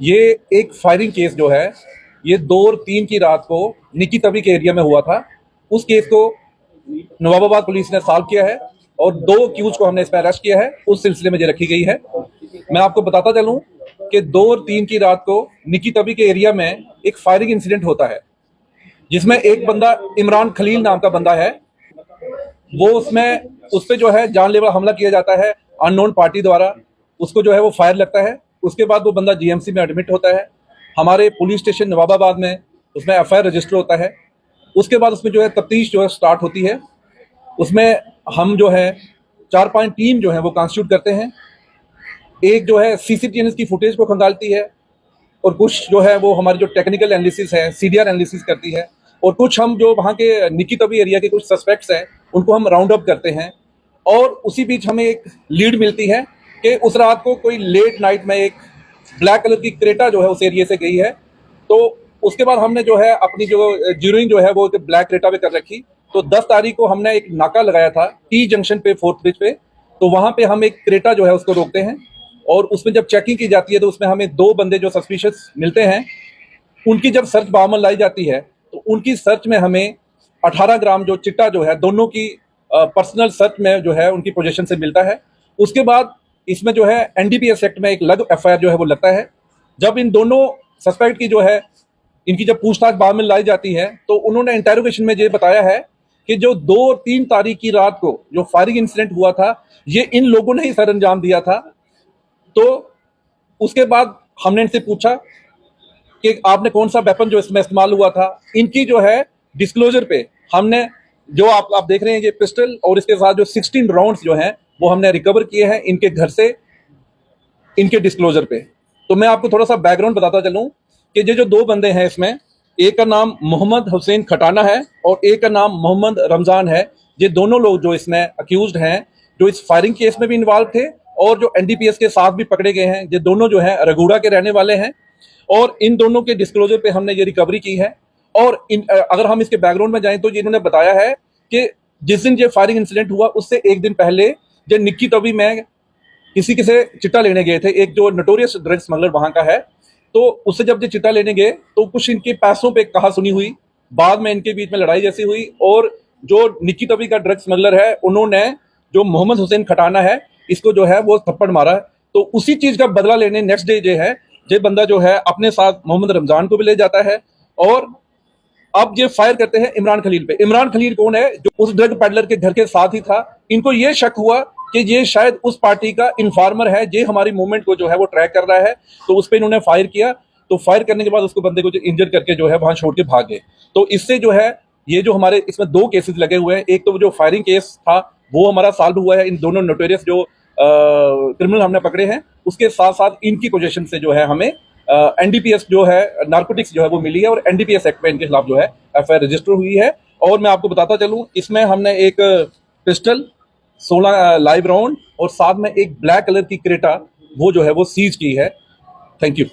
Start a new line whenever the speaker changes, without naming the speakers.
ये एक firing case जो है, ये 2 और 3 की रात को निकी तवी के एरिया में हुआ था। उस केस को नवाबाबाद पुलिस ने सॉल्व किया है और 2 अक्यूज को हमने इसमें अरेस्ट किया है। उस सिलसिले में ये रखी गई है। मैं आपको बताता चलूं कि 2 और 3 की रात को निकी तवी के एरिया में एक फायरिंग इंसिडेंट होता है, जिसमें एक बंदा इमरान खलील नाम का बंदा है। वो उसमें उस पर जो है जानलेवा हमला किया जाता है अननोन पार्टी द्वारा। उसको जो है वो फायर लगता है। उसके बाद वो बंदा जीएमसी में एडमिट होता है। हमारे पुलिस स्टेशन नवाबाबाद में उसमें एफआईआर रजिस्टर होता है। उसके बाद उसमें जो है तफ्तीश जो है स्टार्ट होती है। उसमें हम जो है 4-5 टीम जो है वो कॉन्स्टिट्यूट करते हैं। एक जो है सीसीटीवी की फुटेज को खंगालती है, और कुछ जो है वो हमारी जो टेक्निकल एनालिसिस है, सीडीआर एनालिसिस करती है, और कुछ हम जो वहाँ के निकी तवी एरिया के कुछ सस्पेक्ट्स हैं उनको हम राउंड अप करते हैं। और उसी बीच हमें एक लीड मिलती है कि उस रात को कोई लेट नाइट में एक ब्लैक कलर की क्रेटा जो है उस एरिया से गई है। तो उसके बाद हमने जो है अपनी जो ज्यूरिंग जो है वो ब्लैक क्रेटा पे कर रखी। तो 10 तारीख को हमने एक नाका लगाया था टी जंक्शन पे, फोर्थ ब्रिज पे। तो वहां पे हम एक क्रेटा जो है उसको रोकते हैं, और उसमें जब चेकिंग की जाती है तो उसमें हमें 2 बंदे जो सस्पिशियस मिलते हैं। उनकी जब सर्च बामल लाई जाती है तो उनकी सर्च में हमें 18 ग्राम जो चिट्टा जो है दोनों की पर्सनल सर्च में जो है उनकी पोजीशन से मिलता है। उसके बाद इसमें जो है एनडीपीएस एक्ट में एक अलग एफआईआर जो है वो लगता है। जब इन दोनों सस्पेक्ट की जो है इनकी जब पूछताछ बामल लाई जाती है तो उन्होंने इंटेरोगेशन में ये बताया है कि जो 2 और 3 तारीख की रात को जो फायरिंग इंसिडेंट हुआ था ये इन लोगों ने ही सर अंजाम दिया था। तो उसके बाद हमने इनसे पूछा कि आपने कौन सा वेपन जो इसमें इस्तेमाल हुआ था। इनकी जो है डिस्क्लोजर पे हमने जो आप देख रहे हैं ये पिस्टल और इसके साथ जो 16 राउंड्स जो हैं वो हमने रिकवर किए हैं इनके घर से, इनके डिस्क्लोजर पे। तो मैं आपको थोड़ा सा बैकग्राउंड बताता चलूं कि ये जो 2 बंदे हैं इसमें, एक का नाम मोहम्मद हुसैन खटाना है और एक का नाम मोहम्मद रमजान है। ये दोनों लोग जो इसमें अक्यूज्ड हैं, जो इस फायरिंग केस में भी इन्वॉल्व थे और जो एनडीपीएस के साथ भी पकड़े गए हैं, ये दोनों जो है रघुड़ा के रहने वाले हैं। और इन दोनों के डिस्क्लोजर पे हमने ये रिकवरी की है। और अगर हम इसके बैकग्राउंड में जाएं तो ये इन्होंने बताया है कि जिस दिन ये फायरिंग इंसिडेंट हुआ उससे एक दिन पहले ये निक्की तवी में किसी के से चिट्टा लेने गए थे। एक जो नोटोरियस ड्रग स्मगलर वहां का है, तो उससे जब ये चिट्टा लेने गए तो कुछ इनके पैसों पे कहा सुनी हुई। बाद में इनके बीच में लड़ाई जैसी हुई और जो निक्की तवी का ड्रग स्मगलर है उन्होंने जो मोहम्मद हुसैन खटाना है इसको जो है वो थप्पड़ मारा। तो उसी चीज का बदला लेने नेक्स्ट डे जो है ये बंदा जो है अपने साथ मोहम्मद रमजान को भी ले जाता है, और अब ये फायर करते हैं इमरान खलील पे। इमरान खलील कौन है? जो उस ड्रग पेडलर के घर के साथ ही था। इनको ये शक हुआ कि ये शायद उस पार्टी का इन्फॉर्मर है, ये हमारी मूवमेंट को जो है वो ट्रैक कर रहा है। तो उस पर इन्होंने फायर किया। तो फायर करने के बाद उसको बंदे को जो इंजर करके जो है वहां छोड़ के भाग गए। तो इससे जो है ये जो हमारे इसमें 2 केसेस लगे हुए हैं। एक तो जो फायरिंग केस था वो हमारा सॉल्व हुआ है। इन दोनों नोटोरियस जो क्रिमिनल हमने पकड़े हैं उसके साथ साथ इनकी पोजीशन से जो है हमें एनडीपीएस जो है नार्कोटिक्स जो है वो मिली है, और एनडीपीएस एक्ट में इनके खिलाफ जो है एफआईआर रजिस्टर हुई है। और मैं आपको बताता चलूं इसमें हमने एक पिस्टल, 16 लाइव राउंड और साथ में एक ब्लैक कलर की क्रेटा वो जो है वो सीज की है। Thank you.